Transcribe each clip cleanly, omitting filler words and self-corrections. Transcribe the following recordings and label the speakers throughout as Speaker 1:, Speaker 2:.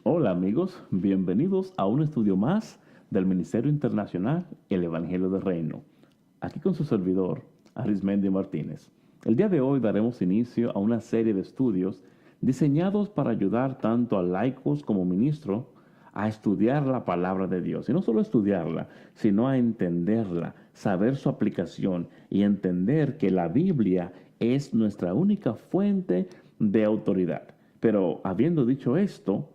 Speaker 1: Hola amigos, bienvenidos a un estudio más del Ministerio Internacional El Evangelio del Reino. Aquí con su servidor, Arismendi Martínez. El día de hoy daremos inicio a una serie de estudios diseñados para ayudar tanto a laicos como ministros a estudiar la palabra de Dios. Y no solo estudiarla, sino a entenderla, saber su aplicación y entender que la Biblia es nuestra única fuente de autoridad. Pero habiendo dicho esto,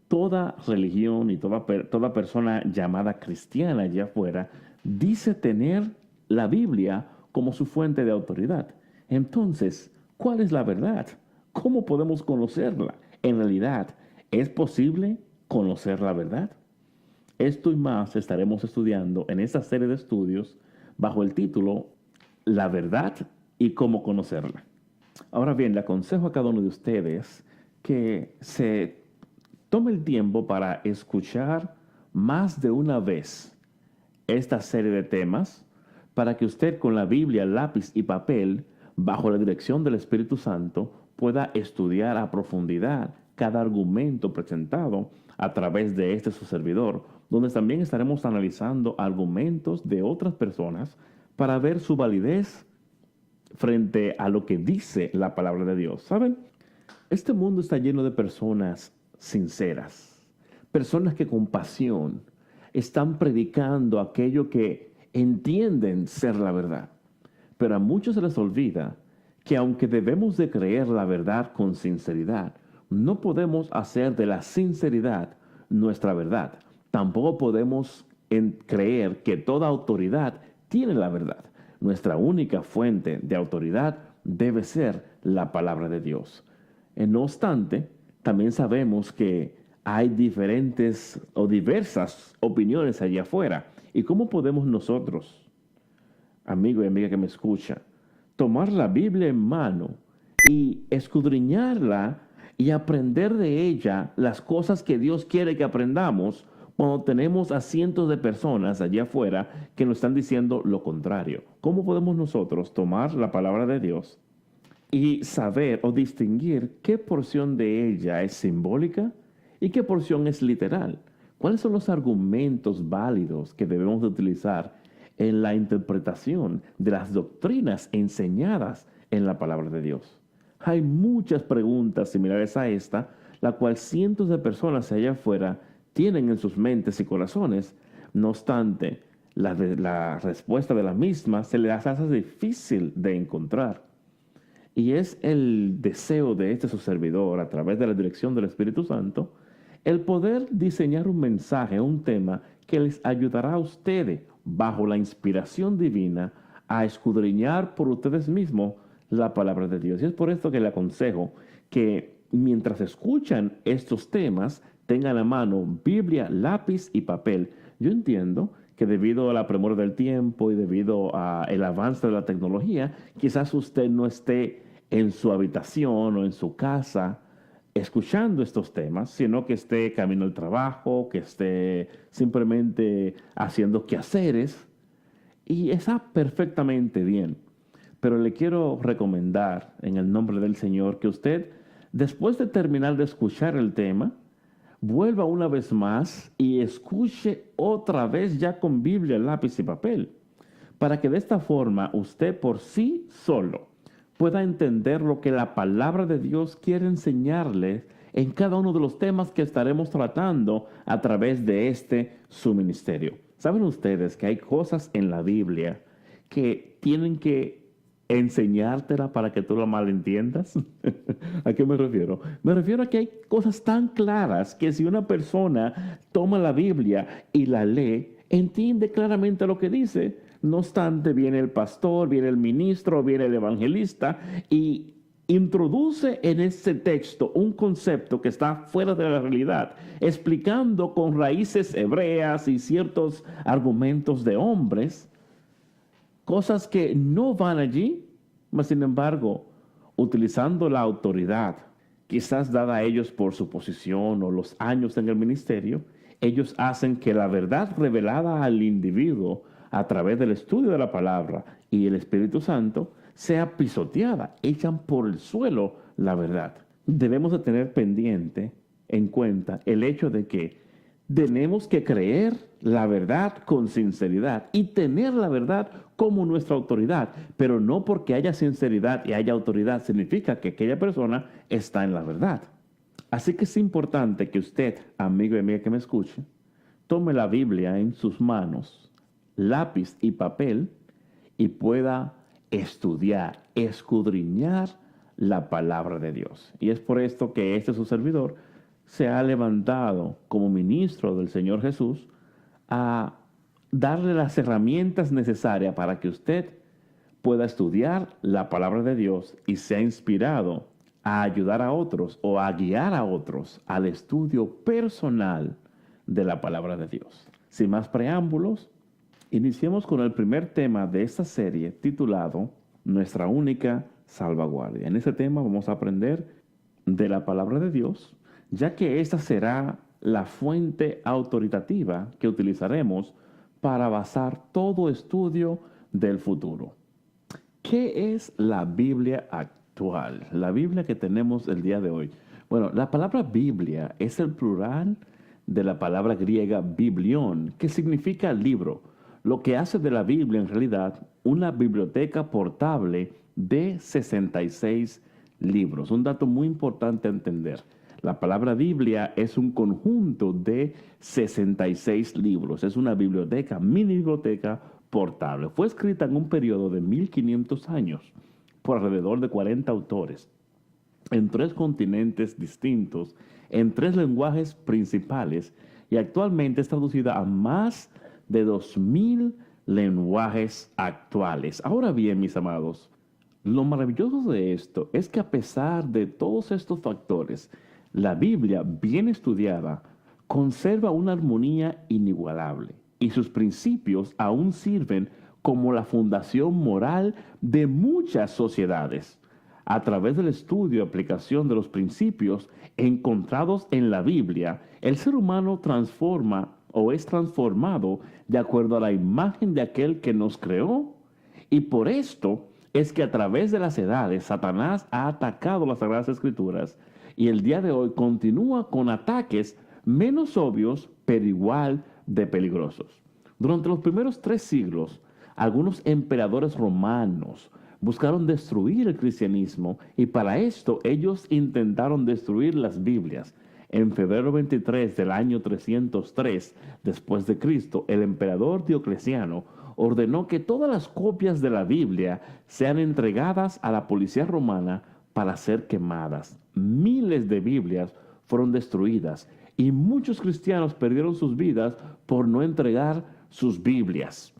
Speaker 1: toda religión y toda persona llamada cristiana allá afuera dice tener la Biblia como su fuente de autoridad. Entonces, ¿cuál es la verdad? ¿Cómo podemos conocerla? En realidad, ¿es posible conocer la verdad? Esto y más estaremos estudiando en esta serie de estudios bajo el título La verdad y cómo conocerla. Ahora bien, le aconsejo a cada uno de ustedes que se tome el tiempo para escuchar más de una vez esta serie de temas para que usted con la Biblia, lápiz y papel, bajo la dirección del Espíritu Santo, pueda estudiar a profundidad cada argumento presentado a través de este su servidor, donde también estaremos analizando argumentos de otras personas para ver su validez frente a lo que dice la palabra de Dios. ¿Saben? Este mundo está lleno de personas sinceras, personas que con pasión están predicando aquello que entienden ser la verdad. Pero a muchos se les olvida que aunque debemos de creer la verdad con sinceridad, no podemos hacer de la sinceridad nuestra verdad. Tampoco podemos creer que toda autoridad tiene la verdad. Nuestra única fuente de autoridad debe ser la palabra de Dios. No obstante, también sabemos que hay diferentes o diversas opiniones allá afuera. ¿Y cómo podemos nosotros, amigo y amiga que me escucha, tomar la Biblia en mano y escudriñarla y aprender de ella las cosas que Dios quiere que aprendamos cuando tenemos a cientos de personas allá afuera que nos están diciendo lo contrario? ¿Cómo podemos nosotros tomar la palabra de Dios y saber o distinguir qué porción de ella es simbólica y qué porción es literal? ¿Cuáles son los argumentos válidos que debemos de utilizar en la interpretación de las doctrinas enseñadas en la palabra de Dios? Hay muchas preguntas similares a esta, la cual cientos de personas allá afuera tienen en sus mentes y corazones. No obstante, la respuesta de la misma se les hace difícil de encontrar. Y es el deseo de este su servidor, a través de la dirección del Espíritu Santo, el poder diseñar un mensaje, un tema que les ayudará a ustedes, bajo la inspiración divina, a escudriñar por ustedes mismos la palabra de Dios. Y es por esto que le aconsejo que mientras escuchan estos temas, tengan a mano Biblia, lápiz y papel. Yo entiendo que debido a la premura del tiempo y debido al avance de la tecnología, quizás usted no esté en su habitación o en su casa escuchando estos temas, sino que esté camino al trabajo, que esté simplemente haciendo quehaceres, y está perfectamente bien. Pero le quiero recomendar en el nombre del Señor que usted, después de terminar de escuchar el tema, vuelva una vez más y escuche otra vez ya con Biblia, lápiz y papel, para que de esta forma usted por sí solo pueda entender lo que la palabra de Dios quiere enseñarle en cada uno de los temas que estaremos tratando a través de su ministerio. ¿Saben ustedes que hay cosas en la Biblia que tienen que enseñártela para que tú la malentiendas? ¿A qué me refiero? Me refiero a que hay cosas tan claras que si una persona toma la Biblia y la lee, entiende claramente lo que dice. No obstante, viene el pastor, viene el ministro, viene el evangelista y introduce en ese texto un concepto que está fuera de la realidad, explicando con raíces hebreas y ciertos argumentos de hombres, cosas que no van allí, mas sin embargo, utilizando la autoridad, quizás dada a ellos por su posición o los años en el ministerio, ellos hacen que la verdad revelada al individuo a través del estudio de la palabra y el Espíritu Santo sea pisoteada, echan por el suelo la verdad. Debemos de tener pendiente en cuenta el hecho de que tenemos que creer la verdad con sinceridad y tener la verdad como nuestra autoridad, pero no porque haya sinceridad y haya autoridad significa que aquella persona está en la verdad. Así que es importante que usted, amigo y amiga que me escuche, tome la Biblia en sus manos, lápiz y papel, y pueda estudiar, escudriñar la palabra de Dios. Y es por esto que este su servidor se ha levantado como ministro del Señor Jesús a darle las herramientas necesarias para que usted pueda estudiar la palabra de Dios y sea inspirado a ayudar a otros o a guiar a otros al estudio personal de la palabra de Dios. Sin más preámbulos, iniciemos con el primer tema de esta serie titulado Nuestra única salvaguardia. En este tema vamos a aprender de la palabra de Dios, ya que esta será la fuente autoritativa que utilizaremos para basar todo estudio del futuro. ¿Qué es la Biblia actual? La Biblia que tenemos el día de hoy. Bueno, la palabra Biblia es el plural de la palabra griega biblión, que significa libro, lo que hace de la Biblia en realidad una biblioteca portable de 66 libros. Un dato muy importante a entender. La palabra Biblia es un conjunto de 66 libros. Es una biblioteca, mini biblioteca portable. Fue escrita en un periodo de 1500 años por alrededor de 40 autores en 3 continentes distintos, en 3 lenguajes principales, y actualmente es traducida a más de 2000 lenguajes actuales. Ahora bien, mis amados, lo maravilloso de esto es que a pesar de todos estos factores, la Biblia, bien estudiada, conserva una armonía inigualable y sus principios aún sirven como la fundación moral de muchas sociedades. A través del estudio y aplicación de los principios encontrados en la Biblia, el ser humano transforma o es transformado de acuerdo a la imagen de aquel que nos creó. Y por esto es que a través de las edades Satanás ha atacado las Sagradas Escrituras y el día de hoy continúa con ataques menos obvios pero igual de peligrosos. Durante los primeros 3 siglos, algunos emperadores romanos buscaron destruir el cristianismo y para esto ellos intentaron destruir las Biblias. En febrero 23 del año 303 después de Cristo, el emperador Diocleciano ordenó que todas las copias de la Biblia sean entregadas a la policía romana para ser quemadas. Miles de Biblias fueron destruidas y muchos cristianos perdieron sus vidas por no entregar sus Biblias.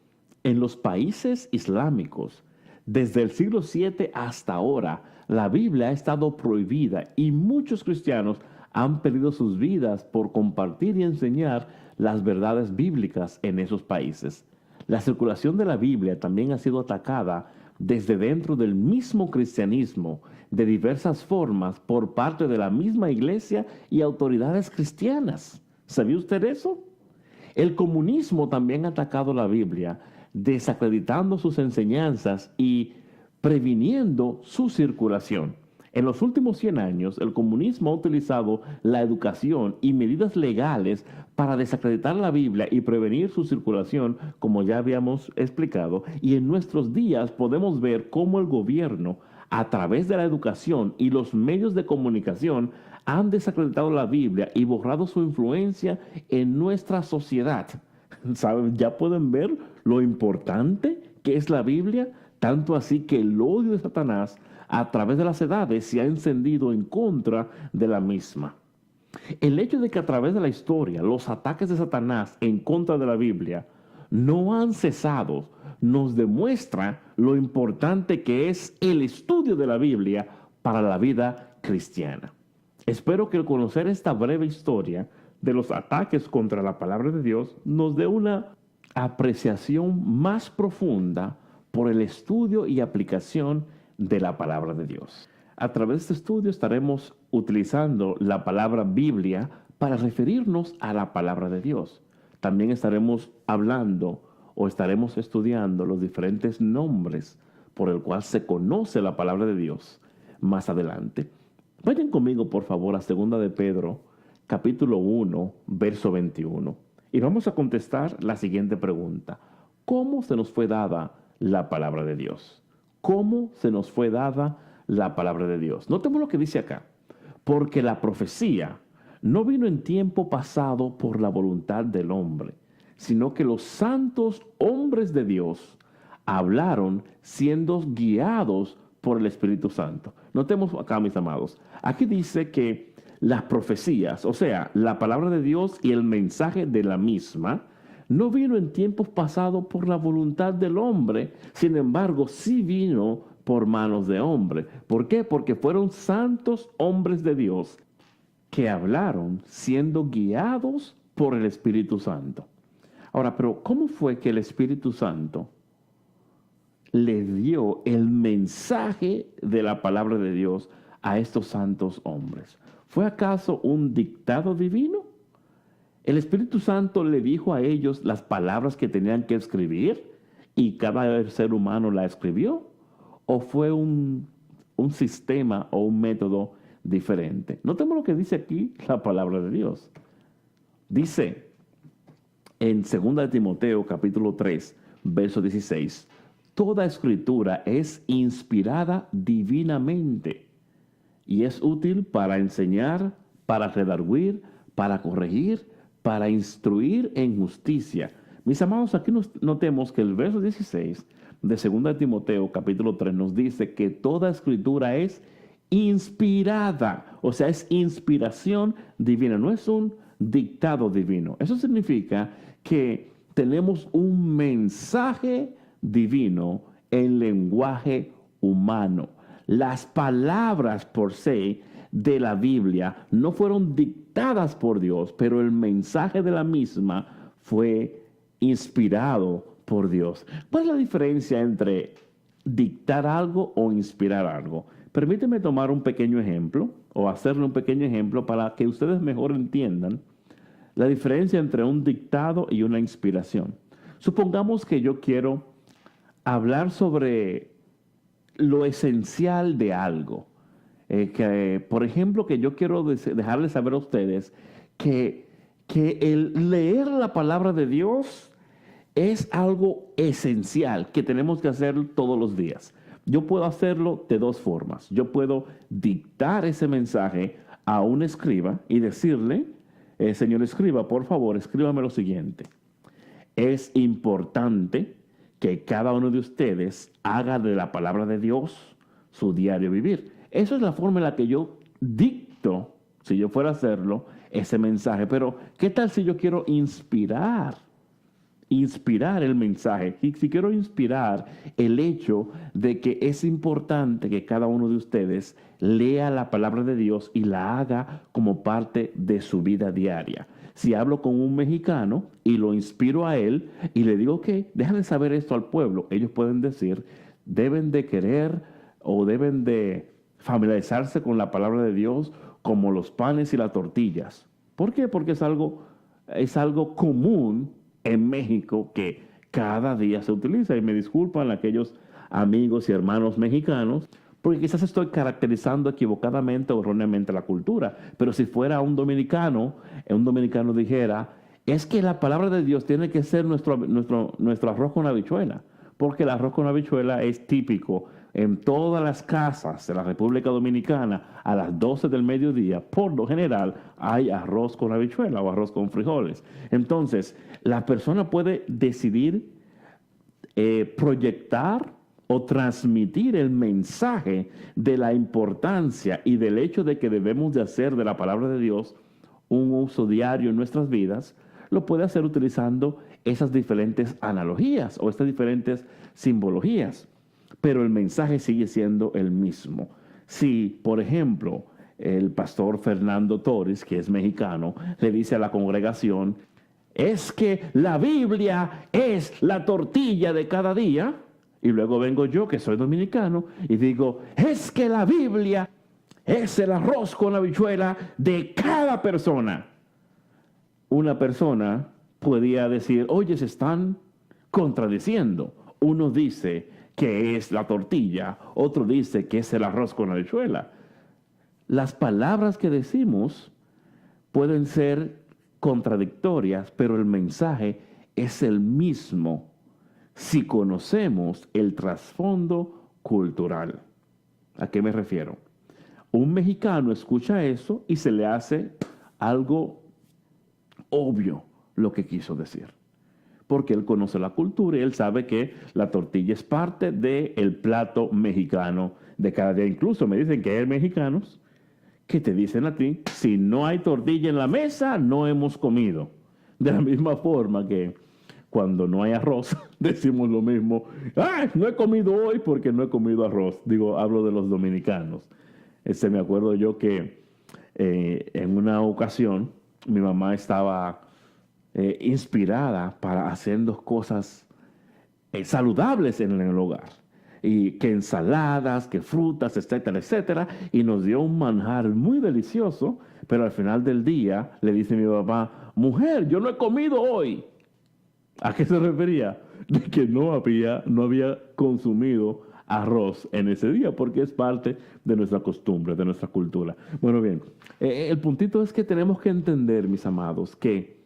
Speaker 1: En los países islámicos, desde el siglo VII hasta ahora, la Biblia ha estado prohibida y muchos cristianos han perdido sus vidas por compartir y enseñar las verdades bíblicas en esos países. La circulación de la Biblia también ha sido atacada desde dentro del mismo cristianismo de diversas formas por parte de la misma iglesia y autoridades cristianas. ¿Sabía usted eso? El comunismo también ha atacado la Biblia, desacreditando sus enseñanzas y previniendo su circulación. En los últimos 100 años, el comunismo ha utilizado la educación y medidas legales para desacreditar la Biblia y prevenir su circulación, como ya habíamos explicado, y en nuestros días podemos ver cómo el gobierno, a través de la educación y los medios de comunicación, han desacreditado la Biblia y borrado su influencia en nuestra sociedad. ¿Saben? Ya pueden ver lo importante que es la Biblia, tanto así que el odio de Satanás a través de las edades se ha encendido en contra de la misma. El hecho de que a través de la historia los ataques de Satanás en contra de la Biblia no han cesado nos demuestra lo importante que es el estudio de la Biblia para la vida cristiana. Espero que al conocer esta breve historia de los ataques contra la palabra de Dios nos dé una apreciación más profunda por el estudio y aplicación de la palabra de Dios. A través de este estudio estaremos utilizando la palabra Biblia para referirnos a la palabra de Dios. También estaremos hablando o estaremos estudiando los diferentes nombres por el cual se conoce la palabra de Dios más adelante. Vayan conmigo, por favor, a 2 de Pedro, capítulo 1, verso 21. Y vamos a contestar la siguiente pregunta. ¿Cómo se nos fue dada la palabra de Dios? ¿Cómo se nos fue dada la palabra de Dios? Notemos lo que dice acá. Porque la profecía no vino en tiempo pasado por la voluntad del hombre, sino que los santos hombres de Dios hablaron siendo guiados por el Espíritu Santo. Notemos acá, mis amados, aquí dice que las profecías, o sea, la palabra de Dios y el mensaje de la misma, no vino en tiempos pasados por la voluntad del hombre, sin embargo, sí vino por manos de hombre. ¿Por qué? Porque fueron santos hombres de Dios que hablaron siendo guiados por el Espíritu Santo. Ahora, pero ¿cómo fue que el Espíritu Santo le dio el mensaje de la palabra de Dios a estos santos hombres? ¿Fue acaso un dictado divino? ¿El Espíritu Santo le dijo a ellos las palabras que tenían que escribir y cada ser humano la escribió? ¿O fue un sistema o un método diferente? Notemos lo que dice aquí la palabra de Dios. Dice en 2 Timoteo capítulo 3, verso 16, toda escritura es inspirada divinamente y es útil para enseñar, para redarguir, para corregir, para instruir en justicia. Mis amados, aquí notemos que el verso 16 de 2 Timoteo capítulo 3 nos dice que toda escritura es inspirada, o sea, es inspiración divina, no es un dictado divino. Eso significa que tenemos un mensaje divino en lenguaje humano. Las palabras por sí de la Biblia no fueron dictadas por Dios, pero el mensaje de la misma fue inspirado por Dios. ¿Cuál es la diferencia entre dictar algo o inspirar algo? Permíteme tomar un pequeño ejemplo o hacerle un pequeño ejemplo para que ustedes mejor entiendan la diferencia entre un dictado y una inspiración. Supongamos que yo quiero hablar sobre lo esencial de algo. Por ejemplo, que yo quiero dejarles saber a ustedes que el leer la palabra de Dios es algo esencial que tenemos que hacer todos los días. Yo puedo hacerlo de dos formas. Yo puedo dictar ese mensaje a un escriba y decirle, señor escriba, por favor, escríbame lo siguiente. Es importante que cada uno de ustedes haga de la palabra de Dios su diario vivir. Esa es la forma en la que yo dicto, si yo fuera a hacerlo, ese mensaje. Pero, ¿qué tal si yo quiero inspirar el mensaje? Y si quiero inspirar el hecho de que es importante que cada uno de ustedes lea la palabra de Dios y la haga como parte de su vida diaria. Si hablo con un mexicano y lo inspiro a él y le digo que déjale saber esto al pueblo, ellos pueden decir, deben de querer o deben de familiarizarse con la palabra de Dios como los panes y las tortillas. ¿Por qué? Porque es algo común en México que cada día se utiliza. Y me disculpan aquellos amigos y hermanos mexicanos, porque quizás estoy caracterizando equivocadamente o erróneamente la cultura. Pero si fuera un dominicano dijera, es que la palabra de Dios tiene que ser nuestro arroz con habichuela, porque el arroz con habichuela es típico en todas las casas de la República Dominicana. A las 12 del mediodía, por lo general, hay arroz con habichuela o arroz con frijoles. Entonces, la persona puede decidir proyectar o transmitir el mensaje de la importancia y del hecho de que debemos de hacer de la palabra de Dios un uso diario en nuestras vidas. Lo puede hacer utilizando esas diferentes analogías o estas diferentes simbologías, pero el mensaje sigue siendo el mismo. Si, por ejemplo, el pastor Fernando Torres, que es mexicano, le dice a la congregación, es que la Biblia es la tortilla de cada día, y luego vengo yo, que soy dominicano, y digo, es que la Biblia es el arroz con habichuela de cada persona. Una persona podía decir, oye, se están contradiciendo. Uno dice que es la tortilla, otro dice que es el arroz con habichuela. Las palabras que decimos pueden ser contradictorias, pero el mensaje es el mismo si conocemos el trasfondo cultural. ¿A qué me refiero? Un mexicano escucha eso y se le hace algo obvio lo que quiso decir. Porque él conoce la cultura y él sabe que la tortilla es parte del plato mexicano de cada día. Incluso me dicen que hay mexicanos que te dicen a ti, si no hay tortilla en la mesa, no hemos comido. De la misma forma que cuando no hay arroz, decimos lo mismo. ¡Ay, no he comido hoy porque no he comido arroz! Digo, hablo de los dominicanos. Me acuerdo yo que en una ocasión mi mamá estaba inspirada para hacer dos cosas saludables en el hogar. Y que ensaladas, que frutas, etcétera, etcétera. Y nos dio un manjar muy delicioso, pero al final del día le dice mi papá, mujer, yo no he comido hoy. ¿A qué se refería? De que no había consumido arroz en ese día, porque es parte de nuestra costumbre, de nuestra cultura. Bueno, bien, el puntito es que tenemos que entender, mis amados, que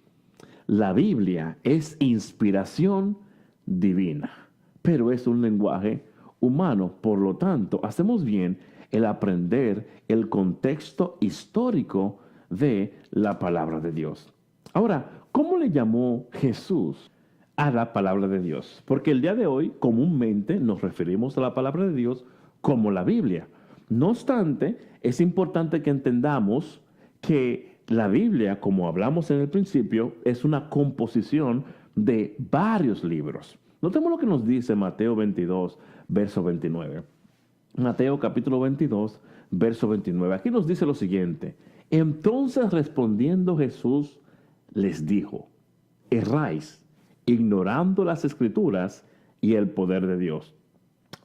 Speaker 1: la Biblia es inspiración divina, pero es un lenguaje humano. Por lo tanto, hacemos bien el aprender el contexto histórico de la palabra de Dios. Ahora, ¿cómo le llamó Jesús a la palabra de Dios? Porque el día de hoy comúnmente nos referimos a la palabra de Dios como la Biblia. No obstante, es importante que entendamos que la Biblia, como hablamos en el principio, es una composición de varios libros. Notemos lo que nos dice Mateo 22, verso 29. Mateo capítulo 22, verso 29. Aquí nos dice lo siguiente. Entonces respondiendo Jesús les dijo, erráis, ignorando las Escrituras y el poder de Dios.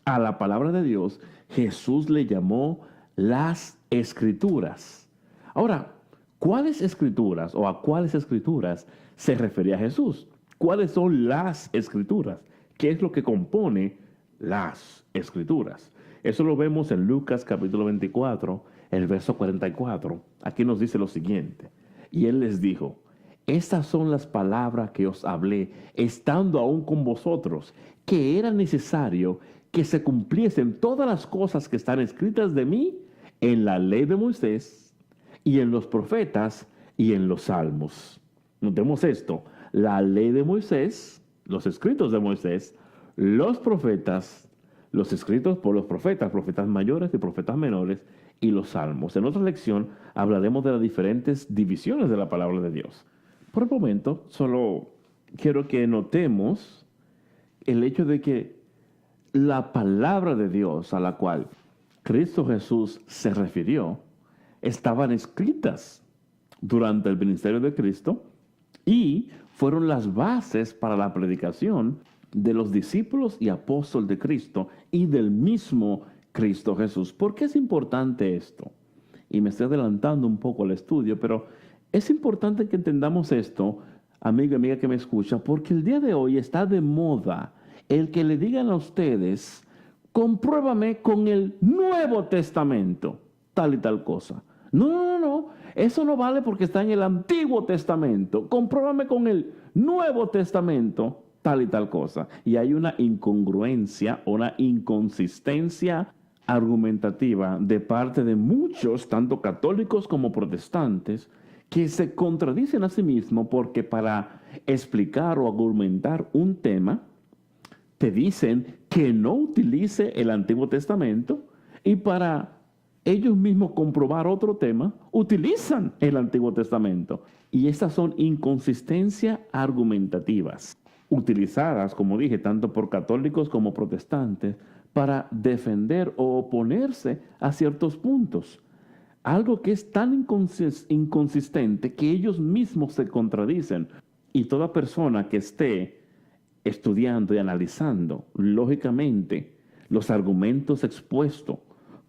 Speaker 1: A la palabra de Dios, Jesús le llamó las Escrituras. Ahora, ¿cuáles escrituras o a cuáles escrituras se refería Jesús? ¿Cuáles son las Escrituras? ¿Qué es lo que compone las Escrituras? Eso lo vemos en Lucas capítulo 24, el verso 44. Aquí nos dice lo siguiente. Y él les dijo, estas son las palabras que os hablé, estando aún con vosotros, que era necesario que se cumpliesen todas las cosas que están escritas de mí en la ley de Moisés y en los profetas y en los salmos. Notemos esto, la ley de Moisés, los escritos de Moisés, los profetas, los escritos por los profetas mayores y profetas menores, y los salmos. En otra lección hablaremos de las diferentes divisiones de la palabra de Dios. Por el momento, solo quiero que notemos el hecho de que la palabra de Dios a la cual Cristo Jesús se refirió estaban escritas durante el ministerio de Cristo y fueron las bases para la predicación de los discípulos y apóstoles de Cristo y del mismo Cristo Jesús. ¿Por qué es importante esto? Y me estoy adelantando un poco al estudio, pero es importante que entendamos esto, amigo y amiga que me escucha, porque el día de hoy está de moda el que le digan a ustedes, compruébame con el Nuevo Testamento, tal y tal cosa. No, eso no vale porque está en el Antiguo Testamento. Compruébame con el Nuevo Testamento, tal y tal cosa. Y hay una incongruencia, una inconsistencia argumentativa de parte de muchos, tanto católicos como protestantes, que se contradicen a sí mismos porque para explicar o argumentar un tema, te dicen que no utilice el Antiguo Testamento y para ellos mismos comprobar otro tema, utilizan el Antiguo Testamento. Y estas son inconsistencias argumentativas, utilizadas, como dije, tanto por católicos como protestantes, para defender o oponerse a ciertos puntos. Algo que es tan inconsistente que ellos mismos se contradicen. Y toda persona que esté estudiando y analizando lógicamente los argumentos expuestos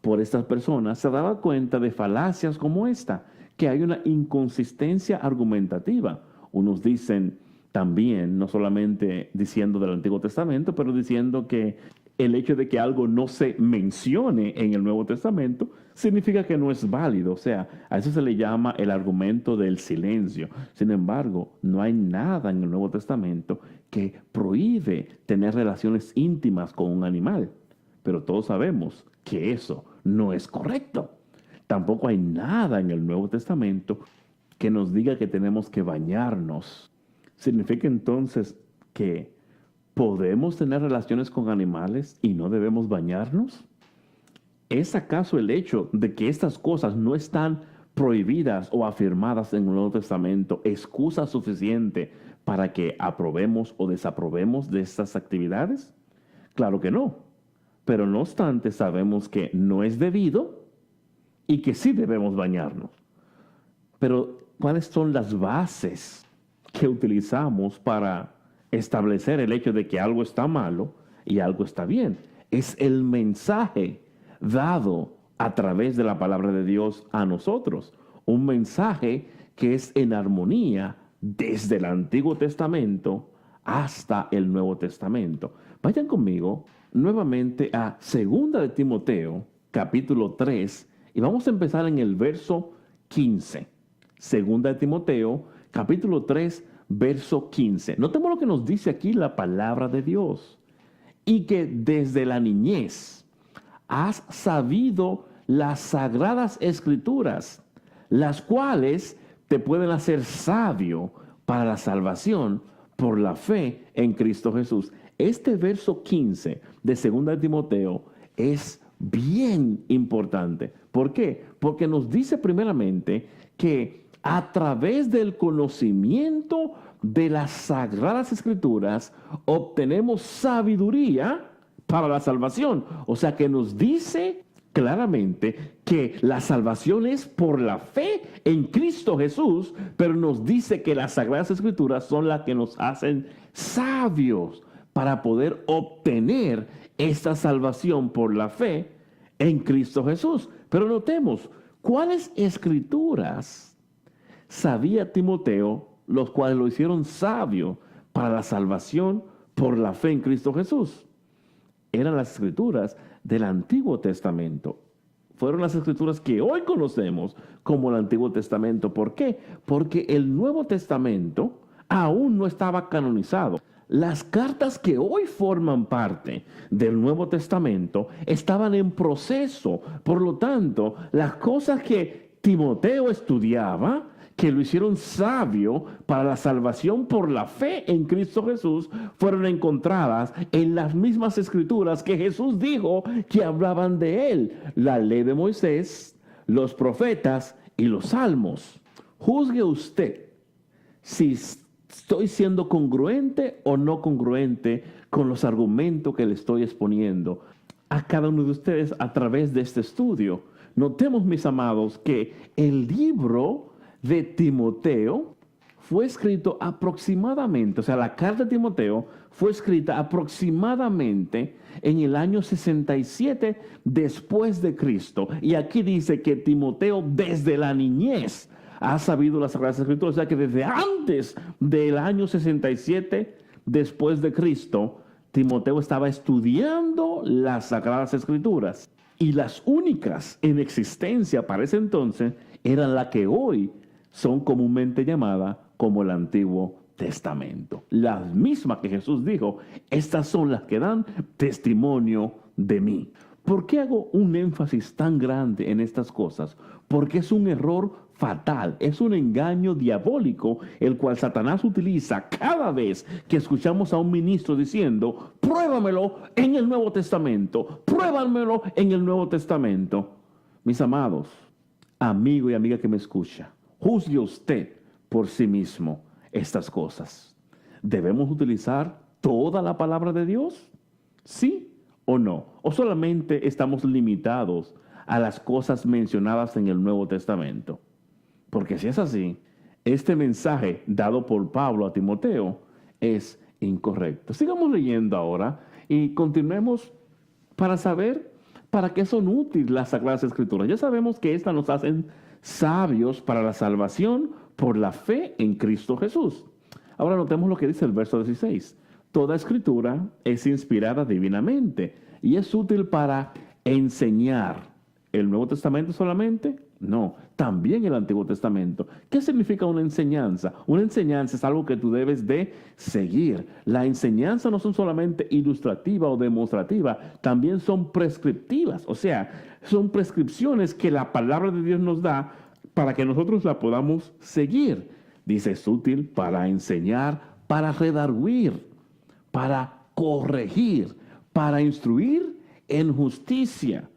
Speaker 1: por estas personas, se daba cuenta de falacias como esta, que hay una inconsistencia argumentativa. Unos dicen también, no solamente diciendo del Antiguo Testamento, pero diciendo que el hecho de que algo no se mencione en el Nuevo Testamento significa que no es válido. O sea, a eso se le llama el argumento del silencio. Sin embargo, no hay nada en el Nuevo Testamento que prohíbe tener relaciones íntimas con un animal. Pero todos sabemos que eso no es correcto. Tampoco hay nada en el Nuevo Testamento que nos diga que tenemos que bañarnos. ¿Significa entonces que podemos tener relaciones con animales y no debemos bañarnos? ¿Es acaso el hecho de que estas cosas no están prohibidas o afirmadas en el Nuevo Testamento excusa suficiente para que aprobemos o desaprobemos de estas actividades? Claro que no. Pero no obstante, sabemos que no es debido y que sí debemos bañarnos. Pero, ¿cuáles son las bases que utilizamos para establecer el hecho de que algo está malo y algo está bien? Es el mensaje dado a través de la palabra de Dios a nosotros. Un mensaje que es en armonía desde el Antiguo Testamento hasta el Nuevo Testamento. Vayan conmigo nuevamente a 2 de Timoteo, capítulo 3, y vamos a empezar en el verso 15. 2 de Timoteo, capítulo 3, verso 15. Notemos lo que nos dice aquí la palabra de Dios. Y que desde la niñez has sabido las sagradas escrituras, las cuales te pueden hacer sabio para la salvación por la fe en Cristo Jesús. Este verso 15 de 2 de Timoteo es bien importante. ¿Por qué? Porque nos dice primeramente que a través del conocimiento de las sagradas escrituras obtenemos sabiduría para la salvación. O sea que nos dice claramente que la salvación es por la fe en Cristo Jesús, pero nos dice que las sagradas escrituras son las que nos hacen sabios para poder obtener esta salvación por la fe en Cristo Jesús. Pero notemos, ¿cuáles escrituras sabía Timoteo, los cuales lo hicieron sabio para la salvación por la fe en Cristo Jesús? Eran las escrituras del Antiguo Testamento. Fueron las escrituras que hoy conocemos como el Antiguo Testamento. ¿Por qué? Porque el Nuevo Testamento aún no estaba canonizado. Las cartas que hoy forman parte del Nuevo Testamento estaban en proceso. Por lo tanto, las cosas que Timoteo estudiaba, que lo hicieron sabio para la salvación por la fe en Cristo Jesús, fueron encontradas en las mismas escrituras que Jesús dijo que hablaban de él: la ley de Moisés, los profetas y los salmos. Juzgue usted si estoy siendo congruente o no congruente con los argumentos que le estoy exponiendo a cada uno de ustedes a través de este estudio. Notemos, mis amados, que el libro de Timoteo fue escrito aproximadamente, o sea, la carta de Timoteo fue escrita aproximadamente en el año 67 después de Cristo. Y aquí dice que Timoteo desde la niñez ha sabido las Sagradas Escrituras, o sea que desde antes del año 67 después de Cristo, Timoteo estaba estudiando las Sagradas Escrituras. Y las únicas en existencia para ese entonces eran las que hoy son comúnmente llamadas como el Antiguo Testamento. Las mismas que Jesús dijo: estas son las que dan testimonio de mí. ¿Por qué hago un énfasis tan grande en estas cosas? Porque es un error fatal, es un engaño diabólico, el cual Satanás utiliza cada vez que escuchamos a un ministro diciendo: pruébamelo en el Nuevo Testamento, pruébamelo en el Nuevo Testamento. Mis amados, amigo y amiga que me escucha, juzgue usted por sí mismo estas cosas. ¿Debemos utilizar toda la palabra de Dios? ¿Sí o no? ¿O solamente estamos limitados a las cosas mencionadas en el Nuevo Testamento? Porque si es así, este mensaje dado por Pablo a Timoteo es incorrecto. Sigamos leyendo ahora y continuemos para saber para qué son útiles las Sagradas Escrituras. Ya sabemos que estas nos hacen sabios para la salvación por la fe en Cristo Jesús. Ahora notemos lo que dice el verso 16. Toda escritura es inspirada divinamente y es útil para enseñar. ¿El Nuevo Testamento solamente? No, también el Antiguo Testamento. ¿Qué significa una enseñanza? Una enseñanza es algo que tú debes de seguir. La enseñanza no son solamente ilustrativa o demostrativa, también son prescriptivas. O sea, son prescripciones que la palabra de Dios nos da para que nosotros la podamos seguir. Dice, es útil para enseñar, para redarguir, para corregir, para instruir en justicia.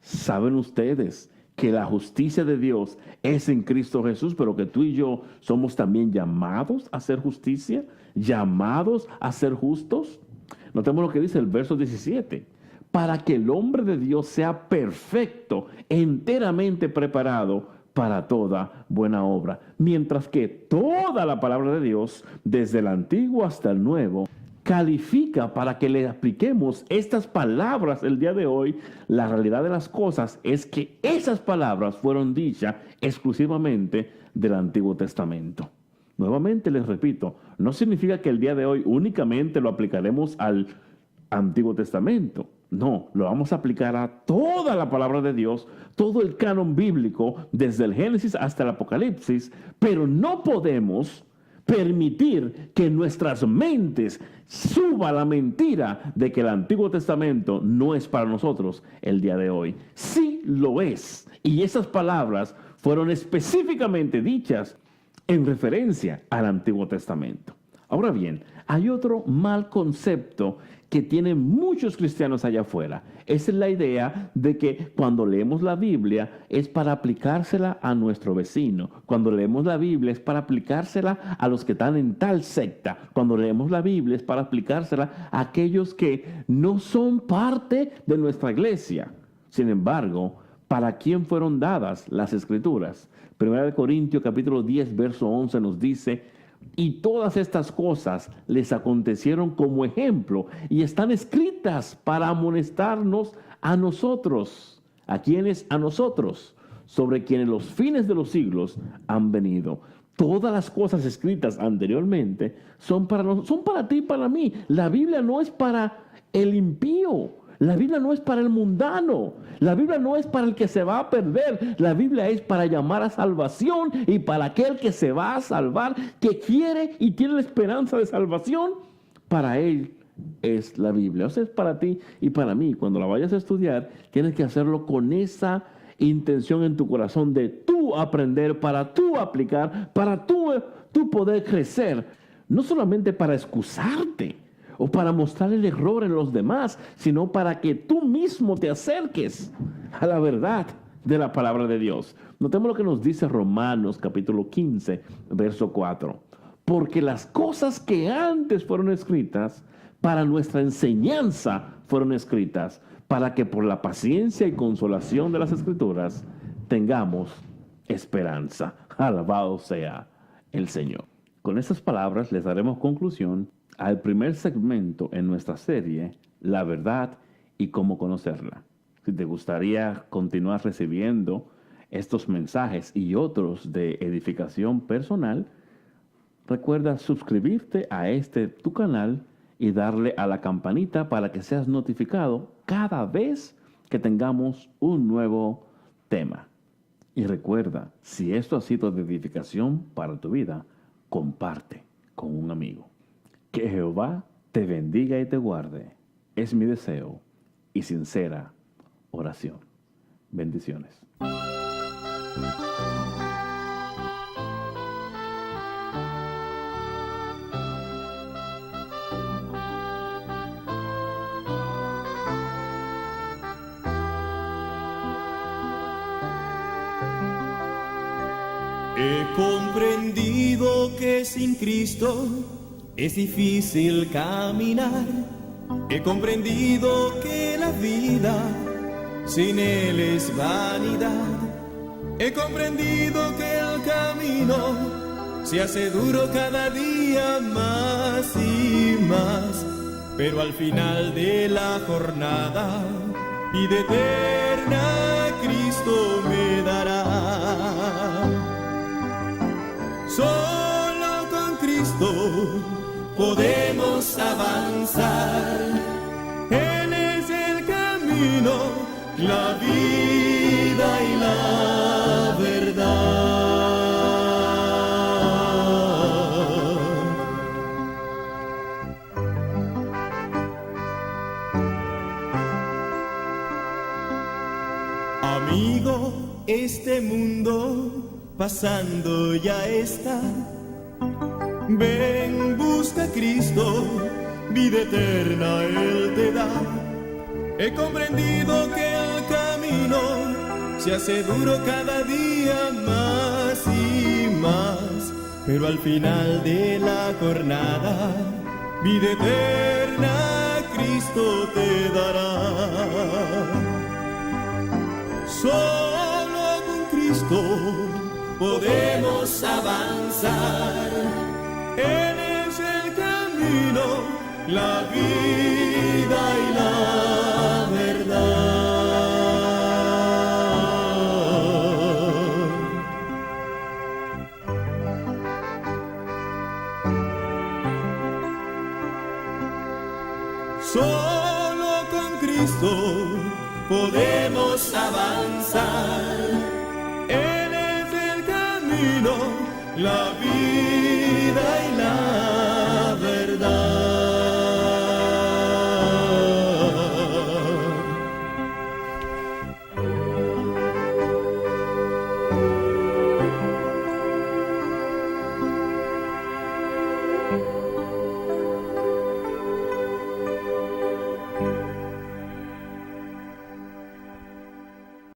Speaker 1: ¿Saben ustedes que la justicia de Dios es en Cristo Jesús, pero que tú y yo somos también llamados a hacer justicia, llamados a ser justos? Notemos lo que dice el verso 17. Para que el hombre de Dios sea perfecto, enteramente preparado para toda buena obra. Mientras que toda la palabra de Dios, desde el Antiguo hasta el Nuevo, califica para que le apliquemos estas palabras el día de hoy. La realidad de las cosas es que esas palabras fueron dichas exclusivamente del Antiguo Testamento. Nuevamente les repito, no significa que el día de hoy únicamente lo aplicaremos al Antiguo Testamento. No, lo vamos a aplicar a toda la palabra de Dios, todo el canon bíblico, desde el Génesis hasta el Apocalipsis, pero no podemos permitir que en nuestras mentes suba la mentira de que el Antiguo Testamento no es para nosotros el día de hoy. Sí lo es. Y esas palabras fueron específicamente dichas en referencia al Antiguo Testamento. Ahora bien, hay otro mal concepto que tienen muchos cristianos allá afuera. Esa es la idea de que cuando leemos la Biblia es para aplicársela a nuestro vecino. Cuando leemos la Biblia es para aplicársela a los que están en tal secta. Cuando leemos la Biblia es para aplicársela a aquellos que no son parte de nuestra iglesia. Sin embargo, ¿para quién fueron dadas las Escrituras? 1 Corintios capítulo 10, verso 11 nos dice: y todas estas cosas les acontecieron como ejemplo y están escritas para amonestarnos a nosotros. ¿A quiénes? A nosotros, sobre quienes los fines de los siglos han venido. Todas las cosas escritas anteriormente son para ti y para mí. La Biblia no es para el impío. La Biblia no es para el mundano. La Biblia no es para el que se va a perder. La Biblia es para llamar a salvación y para aquel que se va a salvar, que quiere y tiene la esperanza de salvación. Para él es la Biblia. O sea, es para ti y para mí. Cuando la vayas a estudiar, tienes que hacerlo con esa intención en tu corazón de tú aprender, para tú aplicar, para tú poder crecer. No solamente para excusarte o para mostrar el error en los demás, sino para que tú mismo te acerques a la verdad de la palabra de Dios. Notemos lo que nos dice Romanos capítulo 15, verso 4. Porque las cosas que antes fueron escritas para nuestra enseñanza fueron escritas, para que por la paciencia y consolación de las Escrituras tengamos esperanza. Alabado sea el Señor. Con estas palabras les daremos conclusión al primer segmento en nuestra serie, La verdad y cómo conocerla. Si te gustaría continuar recibiendo estos mensajes y otros de edificación personal, recuerda suscribirte a tu canal y darle a la campanita para que seas notificado cada vez que tengamos un nuevo tema. Y recuerda, si esto ha sido de edificación para tu vida, comparte con un amigo. Que Jehová te bendiga y te guarde. Es mi deseo y sincera oración. Bendiciones.
Speaker 2: He comprendido que sin Cristo es difícil caminar. He comprendido que la vida sin Él es vanidad. He comprendido que el camino se hace duro cada día más y más, pero al final de la jornada vida eterna Cristo me dará. Solo con Cristo podemos avanzar. Él es el la vida y la verdad. Amigo, este mundo pasando ya está. Ven, busca a Cristo, vida eterna Él te da. He comprendido que el camino se hace duro cada día más y más, pero al final de la jornada, vida eterna Cristo te dará. Solo con Cristo podemos avanzar. Él es el camino, la vida y la verdad. Solo con Cristo podemos avanzar. Él es el camino, la vida y